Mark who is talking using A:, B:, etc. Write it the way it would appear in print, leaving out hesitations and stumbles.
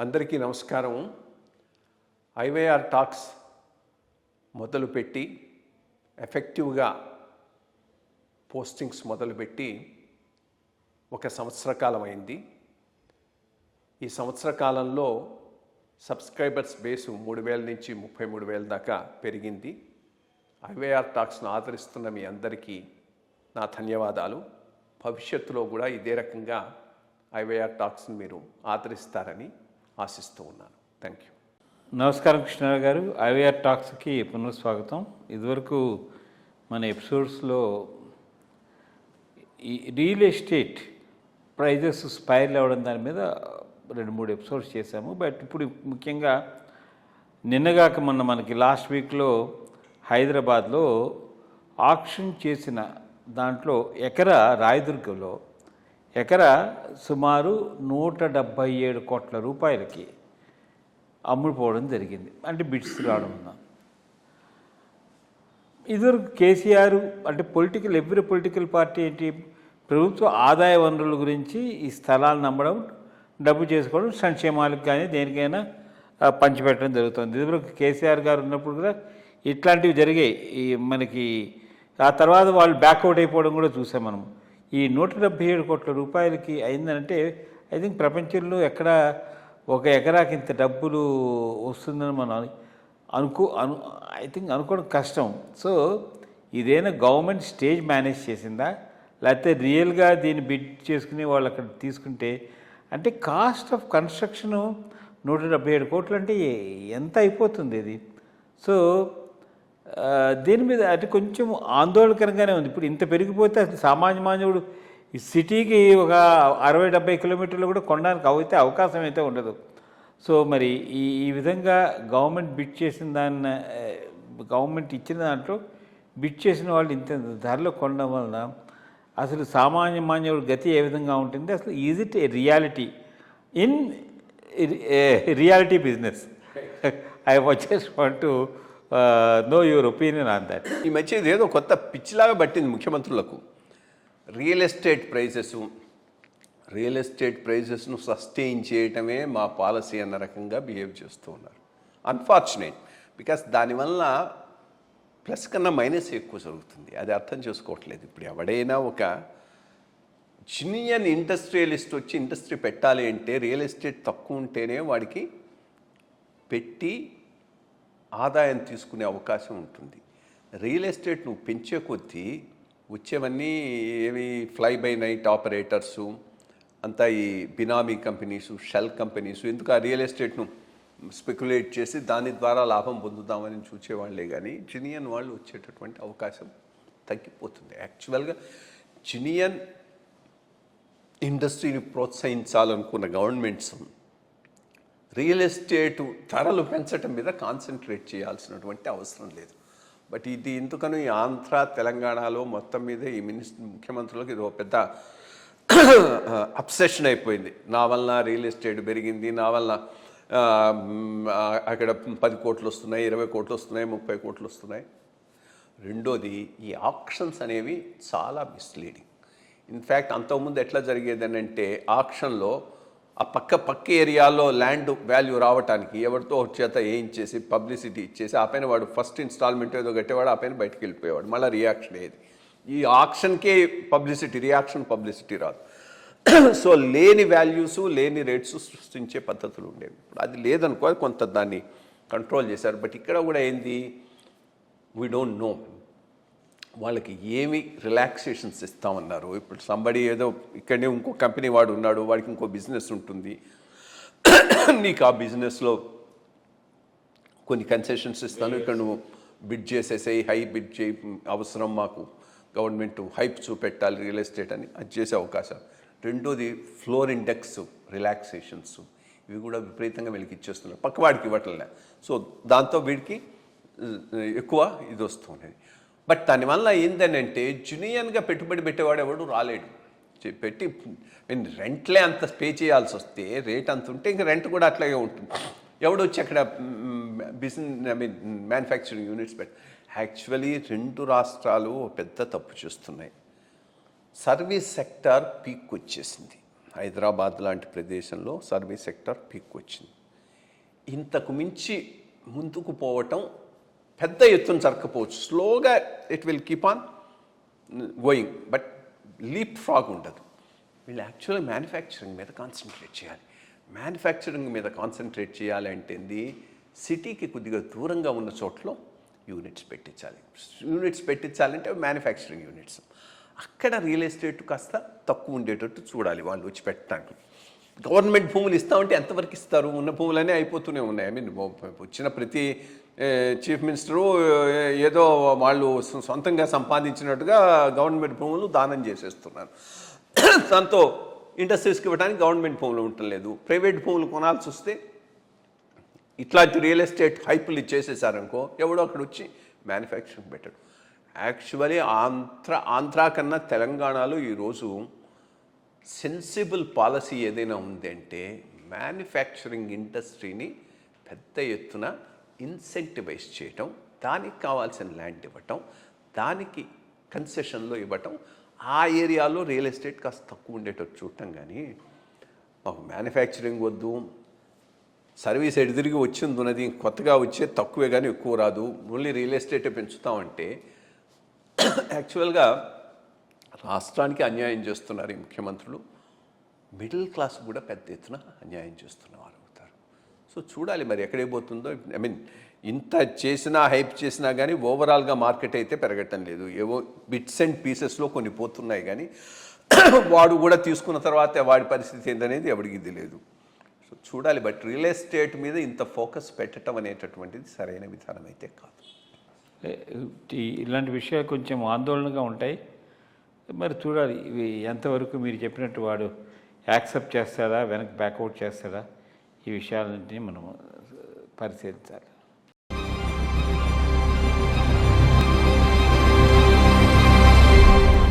A: అందరికీ నమస్కారం. IYR talks మొదలుపెట్టి ఎఫెక్టివ్గా పోస్టింగ్స్ మొదలుపెట్టి ఒక సంవత్సర కాలం అయింది. ఈ సంవత్సర కాలంలో సబ్స్క్రైబర్స్ బేసు 3,000 నుంచి 33,000 దాకా పెరిగింది. ఐవైఆర్ టాక్స్ను ఆదరిస్తున్న మీ అందరికీ నా ధన్యవాదాలు. భవిష్యత్తులో కూడా ఇదే రకంగా ఐవైఆర్ టాక్స్ని మీరు ఆదరిస్తారని ఆశిస్తూ ఉన్నాను. Thank you.
B: నమస్కారం కృష్ణారావు గారు. ఐవైఆర్ టాక్స్కి పునఃస్వాగతం. ఇదివరకు మన ఎపిసోడ్స్లో ఈ రియల్ ఎస్టేట్ ప్రైజెస్ స్పైరల్ అవ్వడం దాని మీద 2-3 ఎపిసోడ్స్ చేశాము. బట్ ఇప్పుడు ముఖ్యంగా నిన్నగాక మొన్న మనకి లాస్ట్ వీక్లో హైదరాబాద్లో ఆక్షన్ చేసిన దాంట్లో రాయదుర్గంలో ఎకరా సుమారు 177 కోట్ల రూపాయలకి అమ్ముడుపోవడం జరిగింది. అంటే బిడ్స్ రావడం వల్ల ఇదివరకు కేసీఆర్ అంటే ఎవ్రీ పొలిటికల్ పార్టీ ఏంటి, ప్రభుత్వ ఆదాయ వనరుల గురించి ఈ స్థలాలను అమ్మడం, డబ్బు చేసుకోవడం, సంక్షేమాలకు కానీ దేనికైనా పంచిపెట్టడం జరుగుతుంది. ఇదివరకు కేసీఆర్ గారు ఉన్నప్పుడు కూడా ఇట్లాంటివి జరిగాయి. ఈ మనకి ఆ తర్వాత వాళ్ళు బ్యాక్అవుట్ అయిపోవడం కూడా చూసాం మనం. ఈ 177 కోట్ల రూపాయలకి అయిందంటే ఐ థింక్ ప్రపంచంలో ఎక్కడ ఒక ఎకరాకి ఇంత డబ్బులు వస్తుందని మనం అనుకోవడం కష్టం. సో ఇదేనా గవర్నమెంట్ స్టేజ్ మేనేజ్ చేసిందా, లేకపోతే రియల్గా దీన్ని బిడ్ చేసుకుని వాళ్ళు అక్కడ తీసుకుంటే, అంటే కాస్ట్ ఆఫ్ కన్స్ట్రక్షను 177 కోట్లు అంటే ఎంత అయిపోతుంది ఇది. సో దీని మీద అంటే కొంచెం ఆందోళనకరంగానే ఉంది. ఇప్పుడు ఇంత పెరిగిపోతే అసలు సామాన్య మానవుడు ఈ సిటీకి ఒక 60-70 కిలోమీటర్లు కూడా కొనడానికి అయితే అవకాశం అయితే ఉండదు. సో మరి ఈ విధంగా గవర్నమెంట్ బిడ్ చేసిన గవర్నమెంట్ ఇచ్చిన దాంట్లో బిడ్ చేసిన వాళ్ళు ఇంత ధరలో కొనడం వలన అసలు సామాన్య మానవుడి గతి ఏ విధంగా ఉంటుంది, అసలు is it a reality in reality business? I just want to know your opinion on that.
A: ఈ మధ్య ఏదో కొత్త పిచ్చిలాగా పట్టింది ముఖ్యమంత్రులకు. రియల్ ఎస్టేట్ ప్రైజెస్ను సస్టైన్ చేయటమే మా పాలసీ అన్న రకంగా బిహేవ్ చేస్తూ ఉన్నారు. అన్ఫార్చునేట్, బికాస్ దానివల్ల ప్లస్ కన్నా మైనస్ ఎక్కువ జరుగుతుంది. అది అర్థం చేసుకోవట్లేదు. ఇప్పుడు ఎవడైనా ఒక జెన్యూన్ ఇండస్ట్రియలిస్ట్ వచ్చి ఇండస్ట్రీ పెట్టాలి అంటే రియల్ ఎస్టేట్ తక్కువ ఉంటేనే వాడికి పెట్టి ఆదాయం తీసుకునే అవకాశం ఉంటుంది. రియల్ ఎస్టేట్ నువ్వు పెంచే కొద్దీ వచ్చేవన్నీ ఏవి ఫ్లై బై నైట్ ఆపరేటర్సు, అంతా ఈ బినామీ కంపెనీసు, షెల్ కంపెనీసు, ఎందుకు ఆ రియల్ ఎస్టేట్ను స్పెక్యులేట్ చేసి దాని ద్వారా లాభం పొందుదామని చూసేవాళ్లే కానీ జెన్యూన్ వాళ్ళు వచ్చేటటువంటి అవకాశం తగ్గిపోతుంది. యాక్చువల్గా జెన్యూన్ ఇండస్ట్రీని ప్రోత్సహించాలనుకున్న గవర్నమెంట్స్ రియల్ ఎస్టేటు ధరలు పెంచడం మీద కాన్సన్ట్రేట్ చేయాల్సినటువంటి అవసరం లేదు. బట్ ఇది ఎందుకనో ఈ ఆంధ్ర తెలంగాణలో మొత్తం మీద ఈ ముఖ్యమంత్రులకు ఇది ఒక పెద్ద అబ్సెషన్ అయిపోయింది. నా వలన రియల్ ఎస్టేట్ పెరిగింది, నా వలన అక్కడ 10 కోట్లు వస్తున్నాయి, 20 కోట్లు వస్తున్నాయి, 30 కోట్లు వస్తున్నాయి. రెండోది, ఈ ఆక్షన్స్ అనేవి చాలా మిస్లీడింగ్. ఇన్ఫ్యాక్ట్ అంతకుముందు ఎట్లా జరిగేదని అంటే ఆక్షన్లో ఆ పక్క ఏరియాలో ల్యాండ్ వాల్యూ రావడానికి ఎవరితో చేత వేయించేసి పబ్లిసిటీ ఇచ్చేసి ఆ పైన వాడు ఫస్ట్ ఇన్స్టాల్మెంట్ ఏదో కట్టేవాడు, ఆ పైన బయటకు వెళ్ళిపోయేవాడు. మళ్ళీ రియాక్షన్ ఏది, ఈ ఆక్షన్కే రియాక్షన్ పబ్లిసిటీ రాదు. సో లేని వాల్యూసు, లేని రేట్స్ సృష్టించే పద్ధతులు ఉండేవి. ఇప్పుడు అది లేదనుకో, కొంత దాన్ని కంట్రోల్ చేశారు. బట్ ఇక్కడ కూడా ఏంది, వీ డోంట్ నో వాళ్ళకి ఏమి రిలాక్సేషన్స్ ఇస్తామన్నారు. ఇప్పుడు సంబడి ఏదో ఇక్కడనే ఇంకో కంపెనీ వాడు ఉన్నాడు, వాడికి ఇంకో బిజినెస్ ఉంటుంది, నీకు ఆ బిజినెస్లో కొన్ని కన్సెషన్స్ ఇస్తాను, ఇక్కడ నువ్వు బిడ్ చేసేసేయి, హై బిడ్ చేయి, అవసరం మాకు గవర్నమెంట్ హైప్ చూపెట్టాలి రియల్ ఎస్టేట్ అని, అది చేసే అవకాశం. రెండోది, ఫ్లోర్ ఇండెక్స్ రిలాక్సేషన్స్, ఇవి కూడా విపరీతంగా వీళ్ళకి ఇచ్చేస్తున్నారు, పక్కవాడికి ఇవ్వట్లే. సో దాంతో వీడికి ఎక్కువ ఇది వస్తుంది. బట్ దానివల్ల ఏంటంటే జెన్యూన్గా పెట్టుబడి పెట్టేవాడు ఎవడు రాలేడు. పెట్టి రెంట్లే అంత పే చేయాల్సి వస్తే, రేట్ అంత ఉంటే ఇంక రెంట్ కూడా అట్లాగే ఉంటుంది. ఎవడు వచ్చి అక్కడ మ్యానుఫ్యాక్చరింగ్ యూనిట్స్ పెట్టి. యాక్చువల్లీ 2 రాష్ట్రాలు పెద్ద తప్పు చేస్తున్నాయి. సర్వీస్ సెక్టార్ పీక్ వచ్చేసింది. హైదరాబాద్ లాంటి ప్రదేశంలో సర్వీస్ సెక్టర్ పీక్ వచ్చింది. ఇంతకు మించి ముందుకు పోవటం పెద్ద ఎత్తున జరగకపోవచ్చు, స్లోగా it will keep on going, but leap frog ఉండదు. వీళ్ళు యాక్చువల్గా మ్యానుఫ్యాక్చరింగ్ మీద కాన్సన్ట్రేట్ చేయాలి. మ్యానుఫ్యాక్చరింగ్ మీద కాన్సన్ట్రేట్ చేయాలి అంటే సిటీకి కొద్దిగా దూరంగా ఉన్న చోట్ల యూనిట్స్ పెట్టించాలి. యూనిట్స్ పెట్టించాలంటే మ్యానుఫ్యాక్చరింగ్ యూనిట్స్. అక్కడ రియల్ ఎస్టేట్ కాస్త తక్కువ ఉండేటట్టు చూడాలి వాళ్ళు వచ్చి పెట్టడానికి. గవర్నమెంట్ భూములు ఇస్తామంటే ఎంతవరకు ఇస్తారు? ఉన్న భూములనే అయిపోతూనే ఉన్నాయి. ఐ మీన్ వచ్చిన ప్రతి చీఫ్ మినిస్టరు ఏదో వాళ్ళు సొంతంగా సంపాదించినట్టుగా గవర్నమెంట్ భూములు దానం చేసేస్తున్నారు. దాంతో ఇండస్ట్రీస్కి ఇవ్వడానికి గవర్నమెంట్ భూములు ఉండటం లేదు. ప్రైవేట్ భూములు కొనాల్సి వస్తే ఇట్లాంటి రియల్ ఎస్టేట్ హైపులు ఇచ్చేసేసారనుకో, ఎవడో అక్కడ వచ్చి మ్యానుఫ్యాక్చరింగ్ పెట్టాడు. యాక్చువల్లీ ఆంధ్రా కన్నా తెలంగాణలో ఈరోజు సెన్సిబుల్ పాలసీ ఏదైనా ఉంది అంటే మ్యానుఫ్యాక్చరింగ్ ఇండస్ట్రీని పెద్ద ఎత్తున ఇన్సెంటివైజ్ చేయటం, దానికి కావాల్సిన ల్యాండ్ ఇవ్వటం, దానికి కన్సెషన్లో ఇవ్వటం, ఆ ఏరియాలో రియల్ ఎస్టేట్ కాస్త తక్కువ ఉండేటట్టు చూడటం. కానీ మాకు మ్యానుఫ్యాక్చరింగ్ వద్దు, సర్వీస్ ఎదురుగా వచ్చింది ఉన్నది, కొత్తగా వచ్చే తక్కువే కానీ ఎక్కువ రాదు, ఓన్లీ రియల్ ఎస్టేటే పెంచుతామంటే యాక్చువల్గా రాష్ట్రానికి అన్యాయం చేస్తున్నారు ఈ ముఖ్యమంత్రులు. మిడిల్ క్లాస్ కూడా పెద్ద ఎత్తున అన్యాయం చేస్తున్న వారు అవుతారు. సో చూడాలి మరి ఎక్కడే పోతుందో. ఐ మీన్ ఇంత చేసినా హైప్ చేసినా కానీ ఓవరాల్గా మార్కెట్ అయితే పెరగటం లేదు. ఏవో బిట్స్ అండ్ పీసెస్లో కొన్ని పోతున్నాయి కానీ వాడు కూడా తీసుకున్న తర్వాత వాడి పరిస్థితి ఏంటనేది ఎవరికి తెలియదు. సో చూడాలి. బట్ రియల్ ఎస్టేట్ మీద ఇంత ఫోకస్ పెట్టడం అనేటటువంటిది సరైన విధానం అయితే కాదు.
B: ఇలాంటి విషయాలు కొంచెం ఆందోళనగా ఉంటాయి. మరి చూడాలి ఇవి ఎంతవరకు మీరు చెప్పినట్టు వాడు యాక్సెప్ట్ చేస్తాడా, వెనక్కి బ్యాక్అవుట్ చేస్తాడా, ఈ విషయాలన్నింటినీ మనం పరిశీలించాలి.